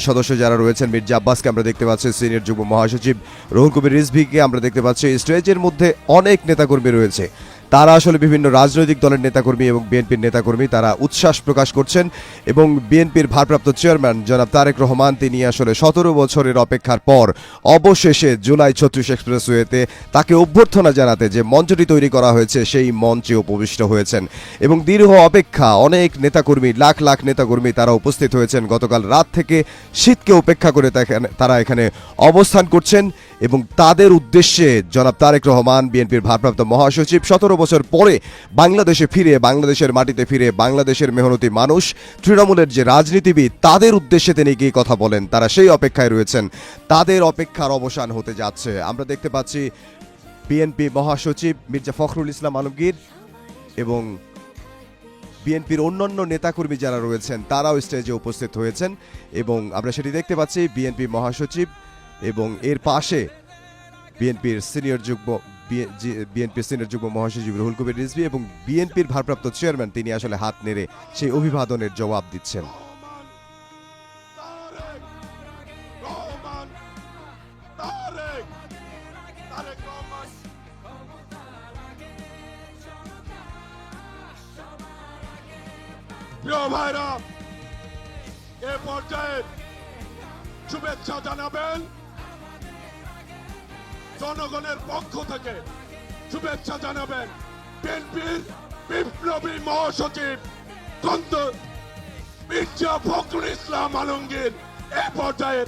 সদস্য যারা রয়েছেন মির্জা আব্বাসকে আমরা দেখতে পাচ্ছি, সিনিয়র যুগ্ম মহাসচিব রুহুল কবির রিজভীকে আমরা দেখতে পাচ্ছি। স্টেজের মধ্যে অনেক নেতাকর্মী রয়েছে, তারা আসলে বিভিন্ন রাজনৈতিক দলের নেতাকর্মী এবং বিএনপির নেতাকর্মী, তারা উচ্ছ্বাস প্রকাশ করছেন। এবং বিএনপির ভারপ্রাপ্ত চেয়ারম্যান জনাব তারেক রহমান তিনি আসলে 17 বছরের অপেক্ষার পর অবশেষে জুলাই 36 এক্সপ্রেসওয়েতে তাকে অভ্যর্থনা জানাতে যে মঞ্চটি তৈরি করা হয়েছে সেই মঞ্চে উপবিষ্ট হয়েছেন। এবং দীর্ঘ অপেক্ষা, অনেক নেতাকর্মী, লাখ লাখ নেতাকর্মী তারা উপস্থিত হয়েছেন। গতকাল রাত থেকে শীতকে উপেক্ষা করে তারা এখানে অবস্থান করছেন এবং তাদের উদ্দেশ্যে জনাব তারেক রহমান বিএনপির ভারপ্রাপ্ত মহাসচিব 17 বছর পরে বাংলাদেশে ফিরে, বাংলাদেশের মাটিতে ফিরে, বাংলাদেশের মেহনতি মানুষ, তৃণমূলের যে রাজনীতিবিদ তাদের উদ্দেশ্যে তিনি গিয়ে কথা বলেন, তারা সেই অপেক্ষায় রয়েছেন। তাদের অপেক্ষার অবসান হতে যাচ্ছে। আমরা দেখতে পাচ্ছি বিএনপি মহাসচিব মির্জা ফখরুল ইসলাম আলমগীর এবং বিএনপির অন্যান্য নেতাকর্মী যারা রয়েছেন তারাও স্টেজে উপস্থিত হয়েছেন এবং আমরা সেটি দেখতে পাচ্ছি। বিএনপি মহাসচিব এবং এর পাশে বিএনপির সিনিয়র যুগ্ম মহাসচিব রুহুল কবির রিজভী এবং বিএনপির ভারপ্রাপ্ত চেয়ারম্যান তিনি আসলে হাত নেড়ে সেই অভিবাদনের জবাব দিচ্ছেন। প্রিয় ভাইরা, এ পর্যায়ে শুভেচ্ছা জানাবেন জনগণের পক্ষ থেকে, শুভেচ্ছা জানাবেন বিএনপির বিপ্লবী মহাসচিব মির্জা ফখরুল ইসলাম আলমগীর। এ পর্যায়ে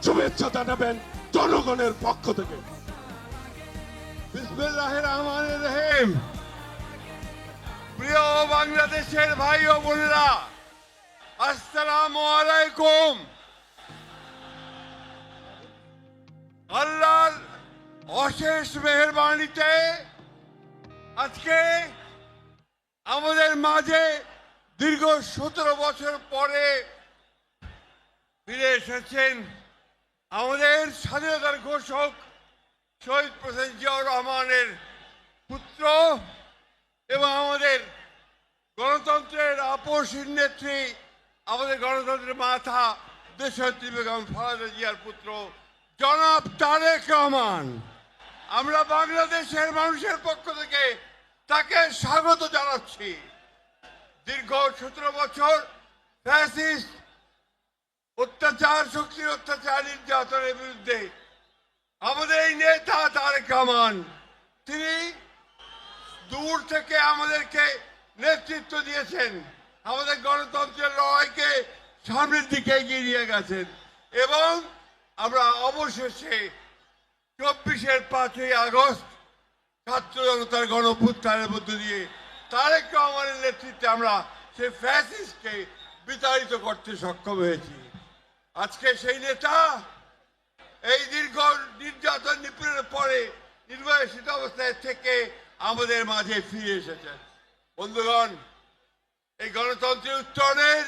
শুভেচ্ছা জানাবেন জনগণের পক্ষ থেকে। বিসমিল্লাহির রহমানির রহিম। প্রিয় বাংলাদেশের ভাই ও বোনেরা, আসসালামু আলাইকুম। আল্লাহর অশেষ মেহেরবানিতে আজকে আমাদের মাঝে দীর্ঘ 17 বছর পরে ফিরে এসেছেন আমাদের স্বাধীনতার ঘোষক শহীদ প্রেসিডেন্ট জিয়াউর রহমানের পুত্র এবং আমাদের গণতন্ত্রের আপসহীন নেত্রী, আমাদের গণতন্ত্রের মাথা দেশনেত্রী বেগম খালেদা জিয়ার পুত্র জনাব তারেক রহমান। আমরা বাংলাদেশের মানুষের পক্ষ থেকে তাকে স্বাগত জানাচ্ছি। দীর্ঘ 17 বছর ফ্যাসিস্ট অত্যাচার, শক্তির অত্যাচার, নির্যাতনের বিরুদ্ধে আমাদের এই নেতা তারেক রহমান তিনি দূর থেকে আমাদেরকে নেতৃত্ব দিয়েছেন, আমাদের গণতন্ত্রের লড়াইকে সামনের দিকে এগিয়ে নিয়ে গেছেন এবং আমরা অবশেষে 24-এর 5ই আগস্ট ছাত্র জনতার গণঅভ্যুত্থানের মধ্য দিয়ে তারেক রহমানের নেতৃত্বে আমরা সেই ফ্যাসিস্টকে বিতাড়িত করতে সক্ষম হয়েছি। আজকে সেই নেতা এই দীর্ঘ নির্যাতন নিপীড়নের পরে নির্বাসিত অবস্থায় থেকে আমাদের মাঝে ফিরে এসেছেন। বন্ধুগণ, এই গণতন্ত্রের উত্তরণের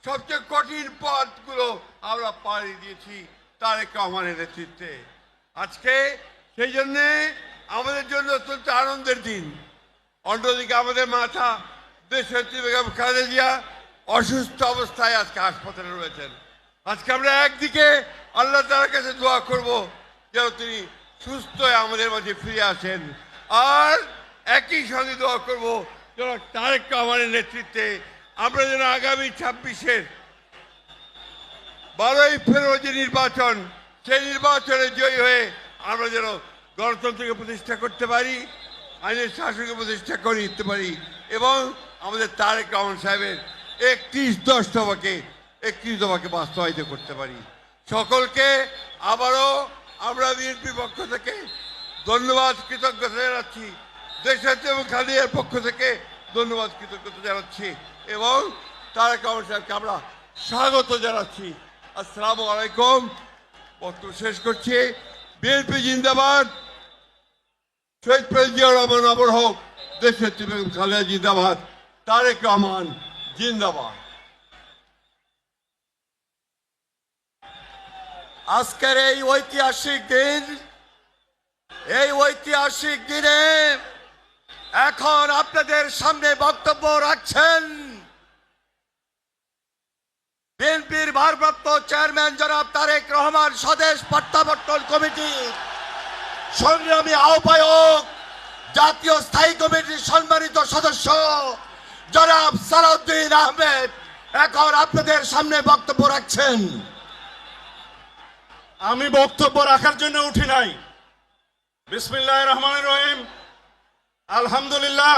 সবচেয়ে কঠিন পথগুলো আমরা পাড়ি দিয়েছি তারেক রহমানের নেতৃত্বে। আজকে সেই জন্যে আমাদের জন্য অত্যন্ত আনন্দের দিন। অন্যদিকে আমাদের মাথা দেশনেত্রী বেগম খালেদা জিয়া অসুস্থ অবস্থায় আজকে হাসপাতালে রয়েছেন। আজকে আমরা একদিকে আল্লাহ তাআলার কাছে দোয়া করব যেন তিনি সুস্থ হয়ে আমাদের মাঝে ফিরে আসেন, আর একই সঙ্গে দোয়া করব যেন তারেক রহমানের নেতৃত্বে আমরা যেন আগামী 26-এর 12ই ফেব্রুয়ারি যে নির্বাচন, সেই নির্বাচনে জয়ী হয়ে আমরা যেন গণতন্ত্রকে প্রতিষ্ঠা করতে পারি, আইনের শাসনকে প্রতিষ্ঠা করে দিতে পারি এবং আমাদের তারেক রহমান সাহেবের 31 দফাকে বাস্তবায়িত করতে পারি। সকলকে আবারও আমরা বিএনপির পক্ষ থেকে ধন্যবাদ, কৃতজ্ঞতা জানাচ্ছি। দেশনেত্রী এবং খালেদার পক্ষ থেকে ধন্যবাদ, কৃতজ্ঞতা জানাচ্ছি এবং তারেক রহমান সাহেবকে আমরা স্বাগত জানাচ্ছি। আসসালামু আলাইকুম। বক্তব্য শেষ করছি। বিএনপি জিন্দাবাদ, শহীদ প্রেসিডেন্ট জিয়াউর রহমান অমর হোক, দেশনেত্রী বেগম খালেদা জিন্দাবাদ, তারেক রহমান জিন্দাবাদ। আজকের এই ঐতিহাসিক দিনে এখন আপনাদের সামনে বক্তব্য রাখছেন বিএনপির ভারপ্রাপ্ত চেয়ারম্যান জনাব তারেক রহমান স্বদেশ প্রত্যাবর্তন কমিটির সংগ্রামী আহ্বায়ক, জাতীয় স্থায়ী কমিটির সম্মানিত সদস্য জনাব সালাউদ্দিন আহমেদ এখন আপনাদের সামনে বক্তব্য রাখছেন। আমি বক্তব্য রাখার জন্য উঠি নাই। বিসমিল্লাহির রহমানির রহিম। আলহামদুলিল্লাহ,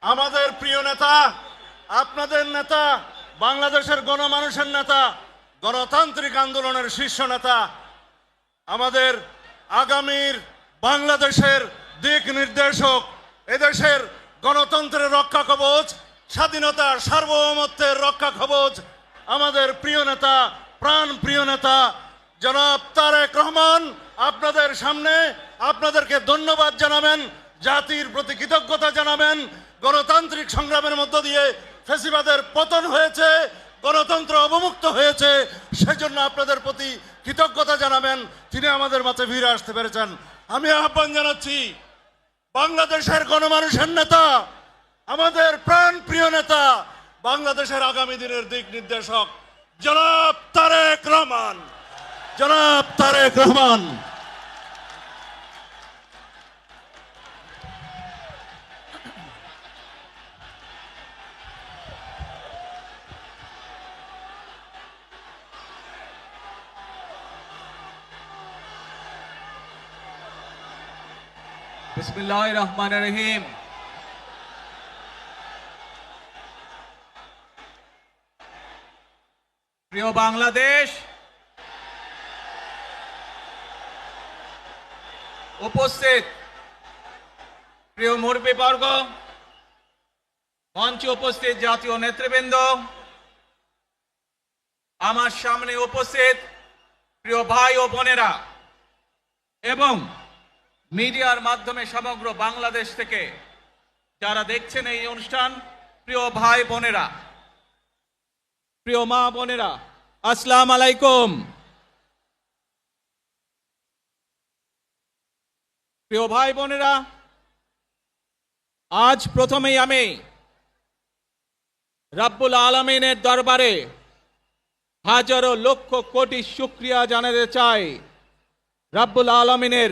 আমাদের প্রিয় নেতা, আপনাদের নেতা, বাংলাদেশের গণমানুষের নেতা, গণতান্ত্রিক আন্দোলনের শীর্ষ নেতা, আমাদের আগামীর বাংলাদেশের দিক নির্দেশক, এদেশের গণতন্ত্রের রক্ষা কবচ, স্বাধীনতার সার্বভৌমত্বের রক্ষা কবচ, আমাদের প্রিয় নেতা, প্রাণ প্রিয় নেতা জনাব তারেক রহমান আপনাদের সামনে আপনাদেরকে ধন্যবাদ জানাবেন, জাতির প্রতি কৃতজ্ঞতা জানাবেন। গণতান্ত্রিক সংগ্রামের মধ্য দিয়ে ফ্যাসিবাদের পতন হয়েছে, গণতন্ত্র অবমুক্ত হয়েছে, সেজন্য আপনাদের প্রতি কৃতজ্ঞতা জানাবেন। তিনি আমাদের মাঝে ফিরে আসতে পেরেছেন। আমি আহ্বান জানাচ্ছি বাংলাদেশের গণমানুষের নেতা, আমাদের প্রাণ প্রিয় নেতা, বাংলাদেশের আগামী দিনের দিক নির্দেশক জনাব তারেক রহমান, জনাব তারেক রহমান। বিসমিল্লাহির রহমানির রহিম। প্রিয় বাংলাদেশ, উপস্থিত প্রিয় মুরব্বীবর্গ, মঞ্চে উপস্থিত জাতীয় নেতৃবৃন্দ, আমার সামনে উপস্থিত প্রিয় ভাই ও বোনেরা এবং মিডিয়ার মাধ্যমে সমগ্র বাংলাদেশ থেকে যারা দেখছেন এই অনুষ্ঠান, প্রিয় ভাই বোনেরা, প্রিয় মা বোনেরা, আসসালামু আলাইকুম। প্রিয় ভাই বোনেরা, আজ প্রথমেই আমি রাব্বুল আলামিনের দরবারে হাজারো লক্ষ কোটি শুকরিয়া জানাতে চাই। রাব্বুল আলামিনের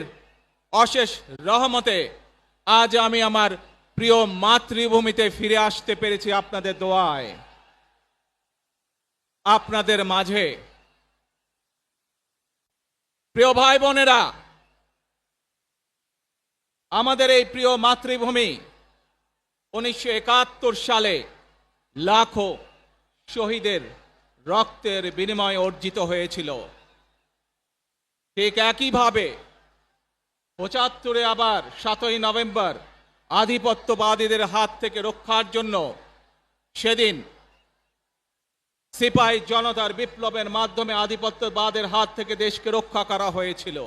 অশেষ রহমতে আজ আমি আমার প্রিয় মাতৃভূমিতে ফিরে আসতে পেরেছি আপনাদের দোয়ায়। আপনাদের মাঝে প্রিয় ভাই বোনেরা, আমাদের এই প্রিয় মাতৃভূমি 1971 সালে লাখো শহীদের রক্তের বিনিময়ে অর্জিত হয়েছিল। ঠিক একইভাবে 75-এ আবার 7ই নভেম্বর আধিপত্যবাদীদের হাত থেকে রক্ষার জন্য সেদিন সিপাহী জনতার বিপ্লবের মাধ্যমে আধিপত্যবাদের হাত থেকে দেশকে রক্ষা করা হয়েছিল।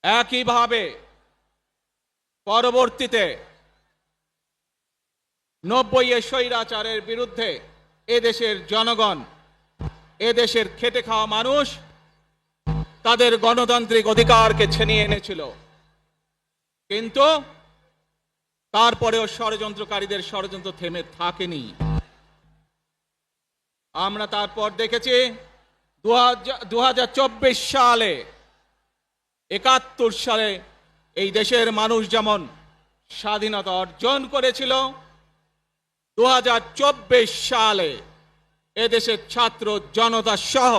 একইভাবে পরবর্তীতে 90-এ স্বৈরাচারের বিরুদ্ধে এদেশের জনগণ, এদেশের খেটে খাওয়া মানুষ তাদের গণতান্ত্রিক অধিকারকে ছিনিয়ে এনেছিল। কিন্তু তারপরেও ষড়যন্ত্রকারীদের ষড়যন্ত্র থেমে থাকেনি। আমরা তারপর দেখেছি 2024 সালে, 71 সালে এই দেশের মানুষ যেমন স্বাধীনতা অর্জন করেছিল, 2024 সালে এদেশের ছাত্র জনতা সহ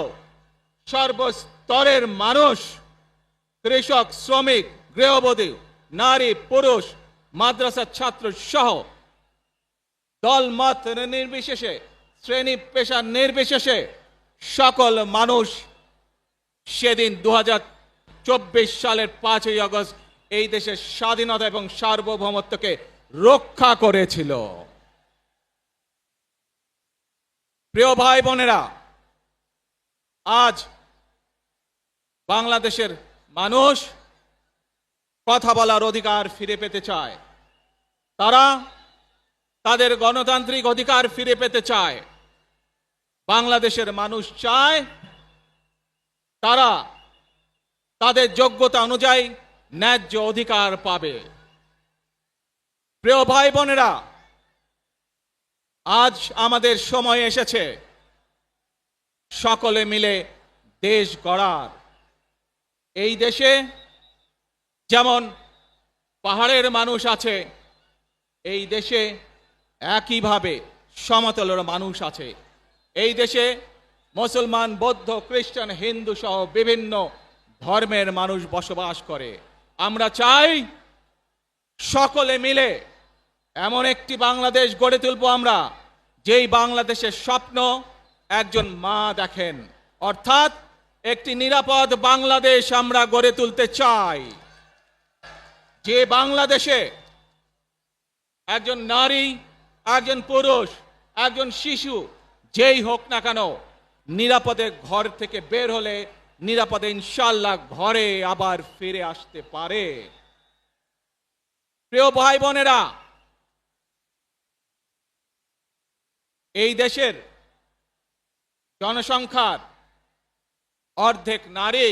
সর্বস্তরের মানুষ, কৃষক, শ্রমিক, গৃহবধূ, নারী, পুরুষ, মাদ্রাসার ছাত্র সহ দল মত নির্বিশেষে, শ্রেণী পেশা নির্বিশেষে সকল মানুষ সেদিন 2024 সালের 5ই আগস্ট এই দেশের স্বাধীনতা এবং সার্বভৌমত্বকে রক্ষা করেছিল। প্রিয় ভাই বোনেরা, আজ বাংলাদেশের মানুষ কথা বলার অধিকার ফিরে পেতে চায়। তারা তাদের গণতান্ত্রিক অধিকার ফিরে পেতে চায়। বাংলাদেশের মানুষ চায় তারা তাদের যোগ্যতা অনুযায়ী ন্যায্য অধিকার পাবে। প্রিয় ভাই বোনেরা, আজ আমাদের সময় এসেছে সকলে মিলে দেশ গড়ার। এই দেশে যেমন পাহাড়ের মানুষ আছে, এই দেশে একইভাবে সমতলের মানুষ আছে। এই দেশে মুসলমান, বৌদ্ধ, খ্রিস্টান, হিন্দু সহ বিভিন্ন ধর্মের মানুষ বসবাস করে। আমরা চাই সকলে মিলে এমন একটি বাংলাদেশ গড়ে তুলব আমরা, যেই বাংলাদেশের স্বপ্ন একজন মা দেখেন, অর্থাৎ একটি নিরাপদ বাংলাদেশ আমরা গড়ে তুলতে চাই। যে বাংলাদেশে একজন নারী, একজন পুরুষ, একজন শিশু যেই হোক না কেন নিরাপদে ঘর থেকে বের হলে নিরাপদে ইনশাআল্লাহ ঘরে আবার ফিরে আসতে পারে। প্রিয় ভাই বোনেরা, এই দেশের জনসংখ্যার অর্ধেক নারী,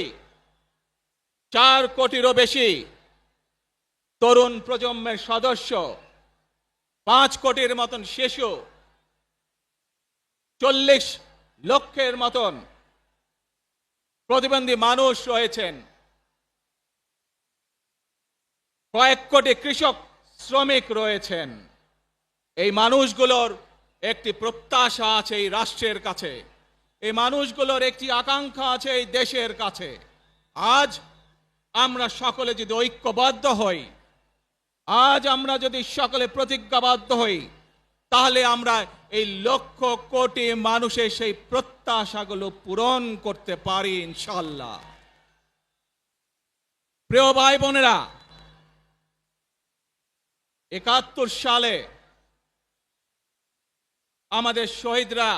4 কোটিরও বেশি তরুণ প্রজন্মের সদস্য, 5 কোটির মতন শিশু, 40 লক্ষের মতন প্রতিবন্ধী মানুষ রয়েছেন, কয়েক কোটি কৃষক শ্রমিক রয়েছেন। এই মানুষগুলোর একটি প্রত্যাশা আছে এই রাষ্ট্রের কাছে, এই মানুষগুলোর একটি আকাঙ্ক্ষা আছে এই দেশের কাছে। আজ আমরা সকলে যদি ঐক্যবদ্ধ হই, আজ আমরা যদি সকলে প্রতিজ্ঞাবদ্ধ হই, তাহলে আমরা এই লক্ষ কোটি মানুষের সেই প্রত্যাশাগুলো পূরণ করতে পারি ইনশাআল্লাহ। প্রিয় ভাই বোনেরা, 71 সালে আমাদের শহীদরা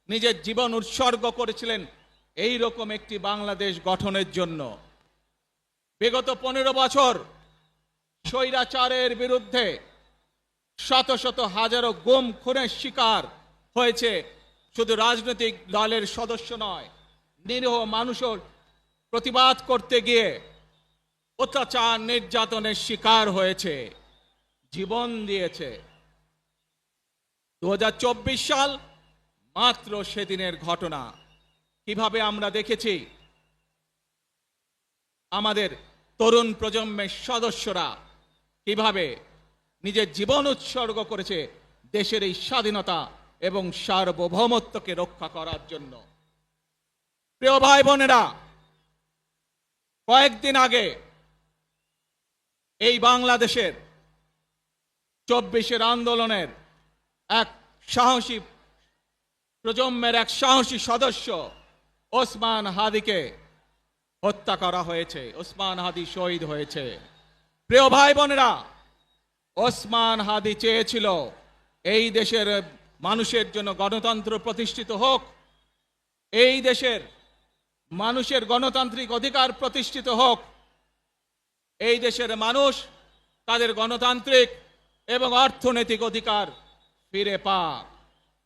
নিজের জীবন উৎসর্গ করেছিলেন এই রকম একটি বাংলাদেশ গঠনের জন্য। বিগত 15 বছর স্বৈরাচারের বিরুদ্ধে শত শত হাজারো গুম খুনের শিকার হয়েছে শুধু রাজনৈতিক দলের সদস্য নয়, নিরীহ মানুষের প্রতিবাদ করতে গিয়ে অত্যাচার নির্যাতনের শিকার হয়েছে, জীবন দিয়েছে। 2024 সাল মাত্র সেদিনের ঘটনা। কিভাবে আমরা দেখেছি আমাদের তরুণ প্রজন্মের সদস্যরা কিভাবে নিজের জীবন উৎসর্গ করেছে দেশের এই স্বাধীনতা এবং সার্বভৌমত্বকে রক্ষা করার জন্য। প্রিয় ভাই বোনেরা, কয়েকদিন আগে এই বাংলাদেশের 24 আন্দোলনের এক সাহসী প্রজন্মের এক সাহসী সদস্য ওসমান হাদিকে হত্যা করা হয়েছে। ওসমান হাদি শহীদ হয়েছে। প্রিয় ভাই বোনেরা, ওসমান হাদি চেয়েছিল এই দেশের মানুষের জন্য গণতন্ত্র প্রতিষ্ঠিত হোক, এই দেশের মানুষের গণতান্ত্রিক অধিকার প্রতিষ্ঠিত হোক, এই দেশের মানুষ তাদের গণতান্ত্রিক এবং অর্থনৈতিক অধিকার ফিরে পাক।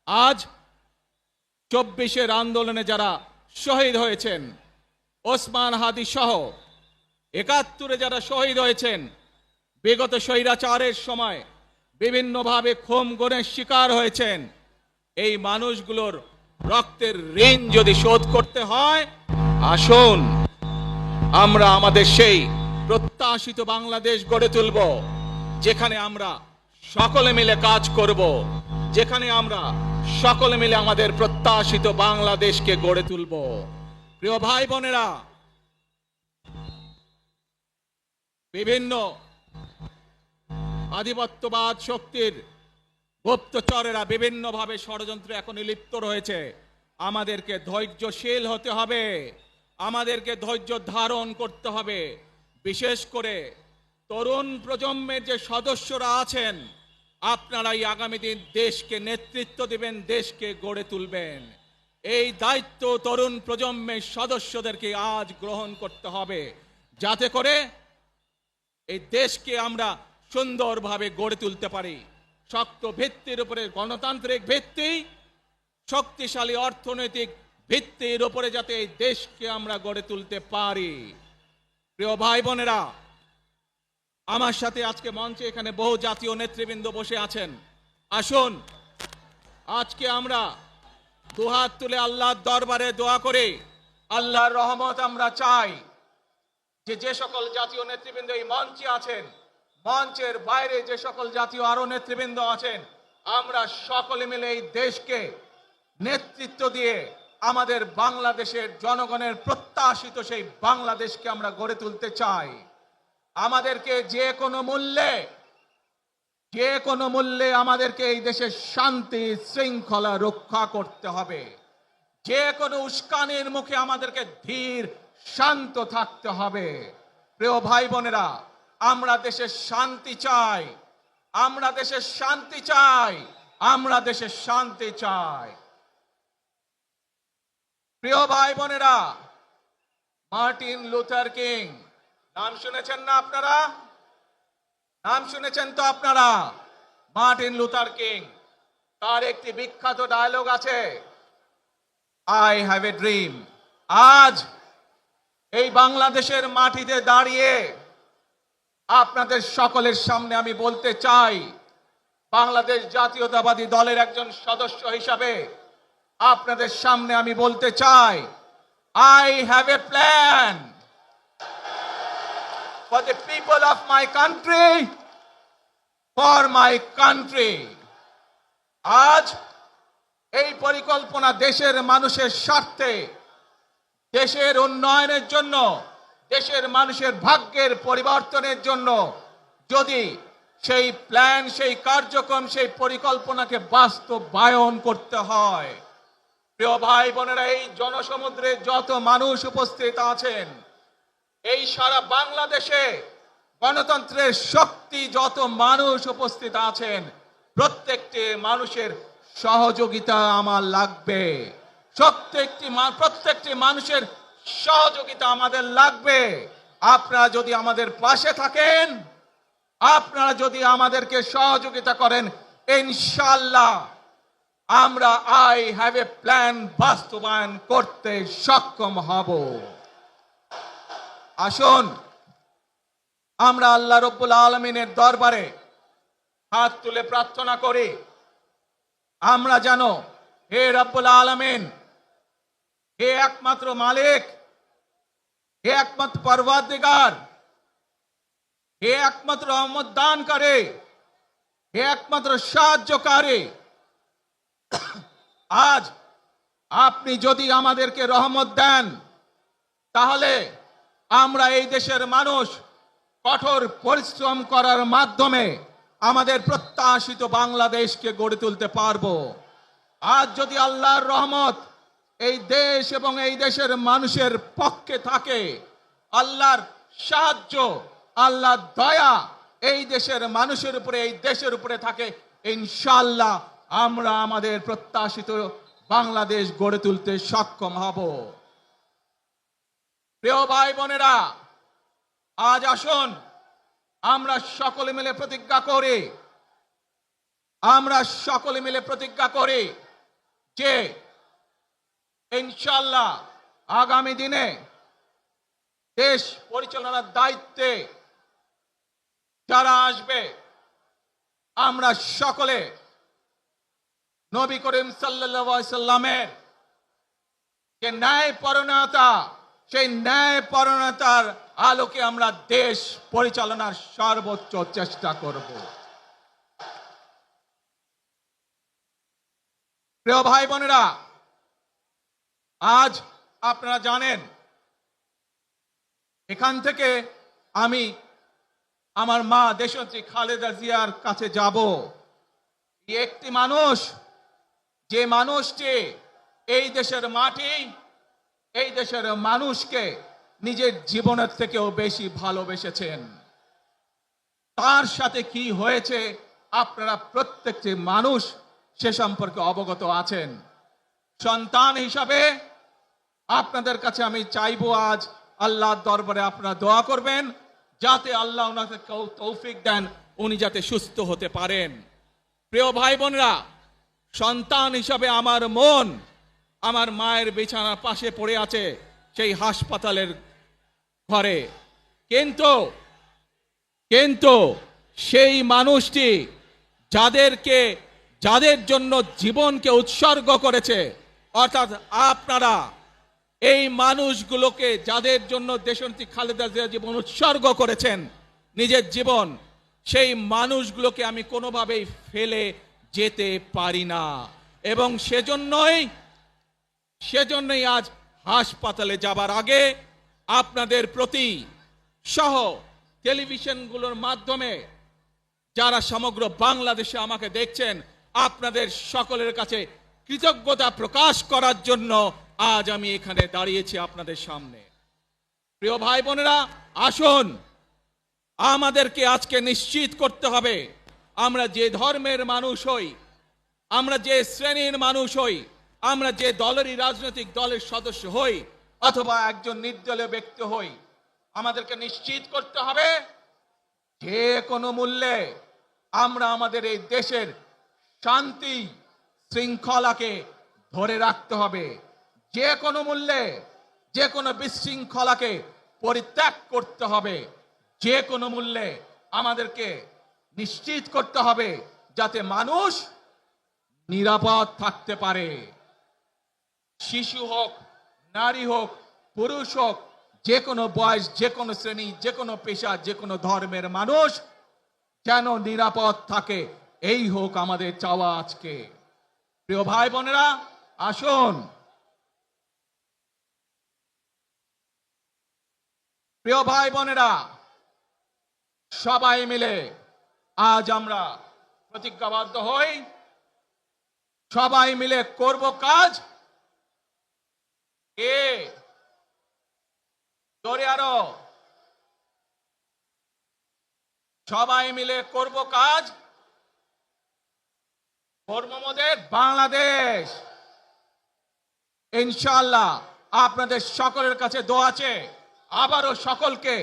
আজ 24 আন্দোলনে যারা শহীদ হয়েছেন, ওসমান হাদি সহ 71 যারা শহীদ হয়েছেন, বিগত স্বৈরাচারের সময় বিভিন্নভাবে খুন গুমের শিকার হয়েছেন, এই মানুষগুলোর রক্তের ঋণ যদি শোধ করতে হয়, আসুন আমরা আমাদের সেই প্রত্যাশিত বাংলাদেশ গড়ে তুলব, যেখানে আমরা সকলে মিলে কাজ করব, যেখানে আমরা সকলে মিলে আমাদের প্রত্যাশিত বাংলাদেশকে গড়ে তুলব। প্রিয় ভাই বোনেরা, বিভিন্ন আধিপত্যবাদ শক্তির গুপ্তচরেরা বিভিন্নভাবে ষড়যন্ত্রে এখন লিপ্ত রয়েছে। আমাদেরকে ধৈর্যশীল হতে হবে, আমাদেরকে ধৈর্য ধারণ করতে হবে। বিশেষ করে তরুণ প্রজন্মের যে সদস্যরা আছেন, আপনারাই আগামী দিন দেশকে নেতৃত্ব দিবেন, দেশকে গড়ে তুলবেন। এই দায়িত্ব তরুণ প্রজন্মের সদস্যদেরকে আজ গ্রহণ করতে হবে, যাতে করে এই দেশকে আমরা সুন্দরভাবে গড়ে তুলতে পারি। শক্ত ভিত্তির উপরে গণতান্ত্রিক ভিত্তি, শক্তিশালী অর্থনৈতিক ভিত্তির উপরে যাতে এই দেশকে আমরা গড়ে তুলতে পারি। প্রিয় ভাই বোনেরা, আমার সাথে আজকে মঞ্চে এখানে বহু জাতীয় নেতৃবৃন্দ বসে আছেন। আসুন আজকে আমরা দুহাত তুলে আল্লাহর দরবারে দোয়া করে আল্লাহর রহমত আমরা চাই। যে সকল জাতীয় নেতৃবৃন্দ এই মঞ্চে আছেন, মঞ্চের বাইরে যে সকল জাতীয় আরো নেতৃবৃন্দ আছেন, আমরা সকলে মিলে এই দেশকে নেতৃত্ব দিয়ে আমাদের বাংলাদেশের জনগণের প্রত্যাশিত সেই বাংলাদেশকে আমরা গড়ে তুলতে চাই। আমাদেরকে যে কোনো মূল্যে আমাদেরকে এই দেশের শান্তি শৃঙ্খলা রক্ষা করতে হবে। যে কোনো উস্কানির মুখে আমাদেরকে ধীর শান্ত থাকতে হবে। প্রিয় ভাই বোনেরা, আমরা দেশের শান্তি চাই, আমরা দেশের শান্তি চাই, আমরা দেশের শান্তি চাই। প্রিয় ভাই বোনেরা, মার্টিন লুথার কিং নাম শুনেছেন না আপনারা? নাম শুনেছেন তো আপনারা? মার্টিন লুথার কিং, তার একটি বিখ্যাত ডায়লগ আছে, আই হ্যাভ এ ড্রিম। আজ এই বাংলাদেশের মাটিতে দাঁড়িয়ে আপনাদের সকলের সামনে আমি বলতে চাই, বাংলাদেশ জাতীয়তাবাদী দলের একজন সদস্য হিসাবে আপনাদের সামনে আমি বলতে চাই, I have a plan for the people of my country, for my country. আজ এই পরিকল্পনা দেশের মানুষের স্বার্থে, দেশের উন্নয়নের জন্য, দেশের মানুষের ভাগ্যের পরিবর্তনের জন্য যদি সেই প্ল্যান, সেই কার্যক্রম, সেই পরিকল্পনাকে বাস্তবায়ন করতে হয়, প্রিয় ভাই বোনেরা, এই জনসমুদ্রে যত মানুষ উপস্থিত আছেন, এই সারা বাংলাদেশে গণতন্ত্রের শক্তি যত মানুষ উপস্থিত আছেন, প্রত্যেকটি মানুষের সহযোগিতা আমার লাগবে। প্রত্যেকটি মানুষের সহযোগিতা আমাদের লাগবে। আপনারা যদি আমাদের পাশে থাকেন, আপনারা যদি আমাদেরকে সহযোগিতা করেন, ইনশাআল্লাহ আমরা আই হ্যাভ এ প্ল্যান বাস্তবায়ন করতে সক্ষম হব। আসুন আমরা আল্লাহ রব্বুল আলামিনের দরবারে হাত তুলে প্রার্থনা করি, আমরা যেন, হে রব্বুল আলামিন, হে একমাত্র মালিক, হে একমাত্র পরওয়ারদিগার, হে একমাত্র রহমত দানকারী, হে একমাত্র সাহায্যকারী, আজ আপনি যদি আমাদেরকে রহমত দেন, তাহলে আমরা এই দেশের মানুষ কঠোর পরিশ্রম করার মাধ্যমে আমাদের প্রত্যাশিত বাংলাদেশকে গড়ে তুলতে পারবো। আজ যদি আল্লাহর রহমত এই দেশ এবং এই দেশের মানুষের পক্ষে থাকে, আল্লাহর সাহায্য, আল্লাহর দয়া এই দেশের মানুষের উপরে, এই দেশের উপরে থাকে, ইনশাআল্লাহ আমরা আমাদের প্রত্যাশিত বাংলাদেশ গড়ে তুলতে সক্ষম হব। প্রিয় ভাই বোনেরা, আজ আসুন আমরা সকলে মিলে প্রতিজ্ঞা করি যে ইনশাআল্লাহ আগামী দিনে দেশ পরিচালনার দায়িত্বে যারা আসবে, আমরা সকলে নবী করিম সাল্লাল্লাহু আলাইহি সাল্লামের যে ন্যায়পরায়ণতা, সেই ন্যায়পরায়ণতার আলোকে আমরা দেশ পরিচালনার সর্বোচ্চ চেষ্টা করব। প্রিয় ভাই বোনেরা, আজ আপনারা জানেন, এখান থেকে আমি আমার মা দেশনেত্রী খালেদা জিয়ার কাছে যাব। একটি মানুষ, যে মানুষটি এই দেশের মাটি, এই দেশের মানুষকে নিজের জীবনের থেকেও বেশি ভালোবেসেছেন, তার সাথে কি হয়েছে আপনারা প্রত্যেকটি মানুষ সে সম্পর্কে অবগত আছেন। সন্তান হিসাবে আপনাদের কাছে আমি চাইবো, আজ আল্লাহর দরবারে আপনারা দোয়া করবেন, যাতে আল্লাহ ওনাকে তৌফিক দেন, উনি যাতে সুস্থ হতে পারেন। প্রিয় ভাই বোনেরা, সন্তান হিসাবে আমার মন আমার মায়ের বিছানার পাশে পড়ে আছে সেই হাসপাতালের ঘরে, কিন্তু সেই মানুষটি যাদের জন্য জীবনকে উৎসর্গ করেছে, অর্থাৎ আপনারা এই মানুষগুলোকে, যাদের জন্য দেশনেত্রী খালেদা জিয়া জীবন উৎসর্গ করেছেন নিজের জীবন, সেই মানুষগুলোকে আমি কোনোভাবেই ফেলে যেতে পারি না। এবং সেজন্যই আজ হাসপাতালে যাবার আগে আপনাদের প্রতি সহ টেলিভিশনগুলোর মাধ্যমে যারা সমগ্র বাংলাদেশে আমাকে দেখছেন, আপনাদের সকলের কাছে কৃতজ্ঞতা প্রকাশ করার জন্য আজ আমি এখানে দাঁড়িয়েছি আপনাদের সামনে। প্রিয় ভাই বোনেরা, আসুন আমাদেরকে আজকে নিশ্চিত করতে হবে, আমরা যে ধর্মের মানুষ হই, আমরা যে শ্রেণীর মানুষ হই, আমরা যে দলেরই রাজনৈতিক দলের সদস্য হই অথবা একজন নির্দলীয় ব্যক্তি হই, আমাদেরকে নিশ্চিত করতে হবে যে কোনো মূল্যে আমরা আমাদের এই দেশের শান্তি শৃঙ্খলাকে ধরে রাখতে হবে। যে কোনো মূল্যে যে কোনো বিশৃঙ্খলাকে পরিত্যাগ করতে হবে। যে কোনো মূল্যে আমাদেরকে নিশ্চিত করতে হবে যাতে মানুষ নিরাপদ থাকতে পারে। শিশু হোক, নারী হোক, পুরুষ হোক, যে কোনো বয়স, যে কোনো শ্রেণী, যে কোনো পেশা, যে কোনো ধর্মের মানুষ যেন নিরাপদ থাকে, এই হোক আমাদের চাওয়া আজকে। প্রিয় ভাই বোনেরা, আসুন প্রিয় ভাই বোনেরা, সবাই মিলে আজ আমরা প্রতিজ্ঞাবদ্ধ হই, সবাই মিলে করব কাজ। জোরে আরো, সবাই মিলে করব কাজ, কর্মমোদের বাংলাদেশ। ইনশাআল্লাহ আপনাদের সকলের কাছে দোয়া আছে, আবারও সকলকে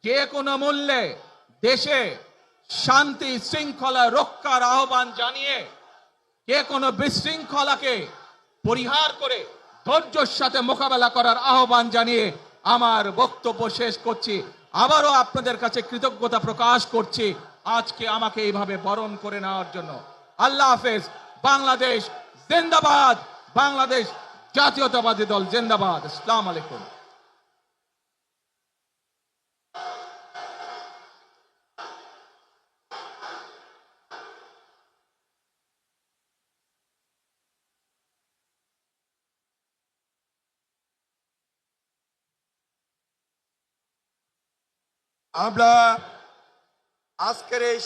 যে কোনো মূল্যে দেশে শান্তি শৃঙ্খলা রক্ষার আহ্বান জানিয়ে যে কোনো বিশৃঙ্খলাকে পরিহার করে ধৈর্যের সাথে মোকাবেলা করার আহ্বান জানিয়ে আমার বক্তব্য শেষ করছি। আবারও আপনাদের কাছে কৃতজ্ঞতা প্রকাশ করছি আজকে আমাকে এইভাবে বরণ করে নেওয়ার জন্য। আল্লাহ হাফেজ। বাংলাদেশ জিন্দাবাদ, বাংলাদেশ জাতীয়তাবাদী দল জিন্দাবাদ। আসসালামু আলাইকুম। আমরা আজকের এই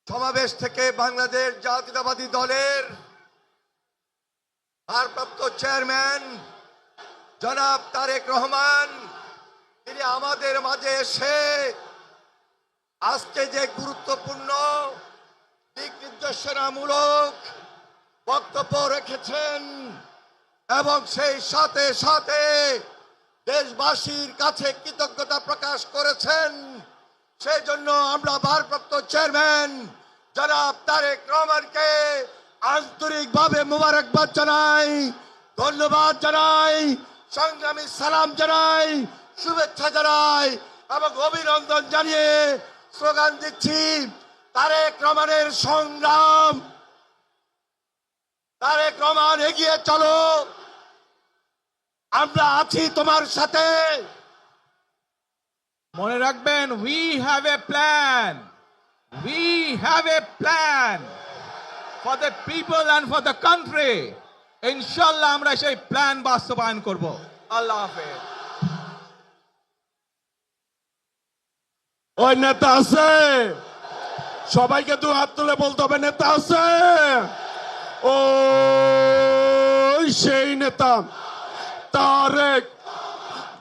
সমাবেশ থেকে বাংলাদেশ জাতীয়তাবাদী দলের ভারপ্রাপ্ত চেয়ারম্যান জনাব তারেক রহমান, তিনি আমাদের মাঝে এসে আজকে যে গুরুত্বপূর্ণ দিক নির্দেশনামূলক বক্তব্য রেখেছেন এবং সেই সাথে সাথে দেশবাসীর কাছে কৃতজ্ঞতা প্রকাশ করেছেন, সেই জন্য আমরা ভারপ্রাপ্ত চেয়ারম্যান জনাব তারেক রহমানকে আন্তরিকভাবে মোবারকবাদ জানাই, ধন্যবাদ জানাই, সংগ্রামী সালাম জানাই, শুভেচ্ছা জানাই এবং অভিনন্দন জানিয়ে স্লোগান দিচ্ছি, তারেক রহমানের সংগ্রাম, তারেক রহমান এগিয়ে চলো, আমরা আছি তোমার সাথে। মনে রাখবেন, we have a plan, we have a plan for the people and for the country. ইনশাআল্লাহ আমরা সেই প্ল্যান বাস্তবায়ন করব। আল্লাহ হাফেজ। ওই নেতা আছে, সবাইকে দু হাত তুলে বলতে হবে নেতা আছে। ও সেই নেতা তারেক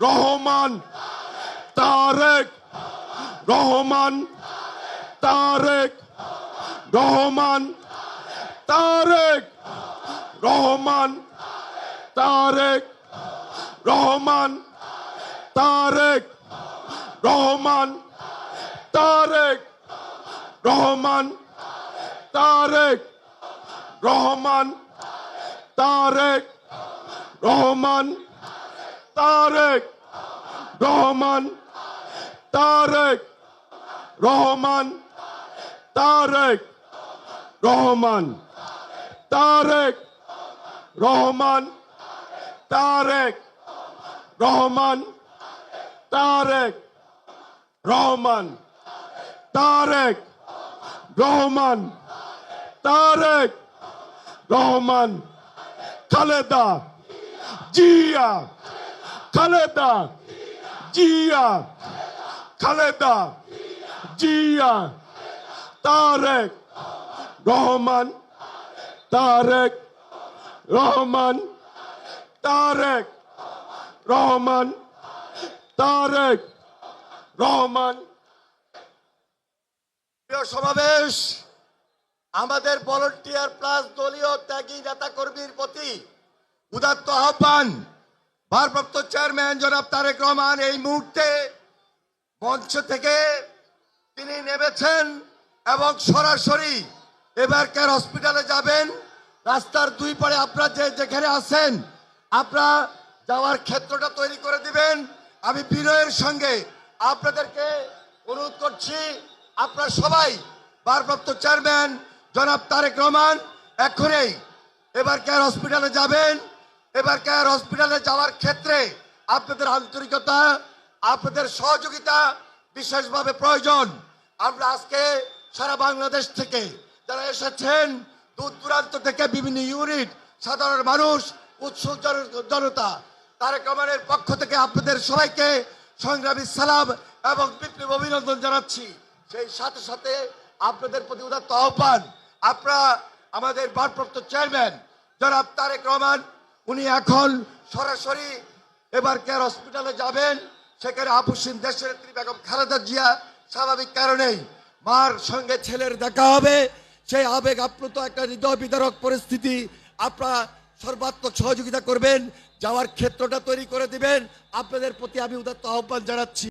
রহমান, তারেক রহমান, তারেক রহমান, তারেক রহমান, তারেক রহমান, তারেক রহমান, তারেক রহমান, তারেক রহমান, তারেক রহমান, তারেক রহমান, তারেক রহমান, তারেক রহমান, তারেক রহমান, তারেক রহমান, তারেক রহমান, তারেক রহমান, তারেক রহমান, খালেদা জিয়া, খালেদা জিয়া, খালেদা জিয়া, তারেক রহমান, তারেক রহমান, তারেক রহমান, তারেক রহমান। প্রিয় সমাবেশ, আমাদের ভলান্টিয়ার প্লাস দলীয় ত্যাগী নেতা কর্মীর প্রতি উদাত্ত আহ্বান। ভারপ্রাপ্ত চেয়ারম্যান জনাব তারেক রহমান এই মুহূর্তে মঞ্চ থেকে তিনি নেমেছেন এবং সরাসরি এবার কেয়ার হসপিটালে যাবেন। রাস্তার দুই পারে আপনারা যেখানে আছেন আপনারা যাওয়ার ক্ষেত্রটা তৈরি করে দিবেন। আমি বিনয়ের সঙ্গে আপনাদেরকে অনুরোধ করছি, আপনারা সবাই ভারপ্রাপ্ত চেয়ারম্যান জনাব তারেক রহমান এখনই এবার কেয়ার হসপিটালে যাবেন। এবার কেয়ার হসপিটালে যাওয়ার ক্ষেত্রে আপনাদের আন্তরিকতা, আপনাদের সহযোগিতা বিশেষভাবে প্রয়োজন। আমরা আজকে সারা বাংলাদেশ থেকে যারা এসেছেন, দূর দূরান্ত থেকে বিভিন্ন ইউনিট, সাধারণ মানুষ, উৎসুক জনতা, তারেক রহমানের পক্ষ থেকে আপনাদের সবাইকে সংগ্রামী সালাম এবং বিপ্লব অভিনন্দন জানাচ্ছি। সেই সাথে সাথে আপনাদের প্রতি উদাত্ত আহ্বান, আপনারা আমাদের ভারপ্রাপ্ত চেয়ারম্যান জনাব তারেক রহমান উনি এখন সরাসরি এবার কেয়ার হসপিটালে যাবেন। সেখানে আপুসীন দেশনেত্রী বেগম খালেদা জিয়া স্বাভাবিক কারণেই মার সঙ্গে ছেলের দেখা হবে। সেই আবেগ আপ্লুত একটা হৃদয় বিদারক পরিস্থিতি, আপনারা সর্বাত্মক সহযোগিতা করবেন, যাওয়ার ক্ষেত্রটা তৈরি করে দিবেন। আপনাদের প্রতি আমি উদাত্ত আহ্বান জানাচ্ছি।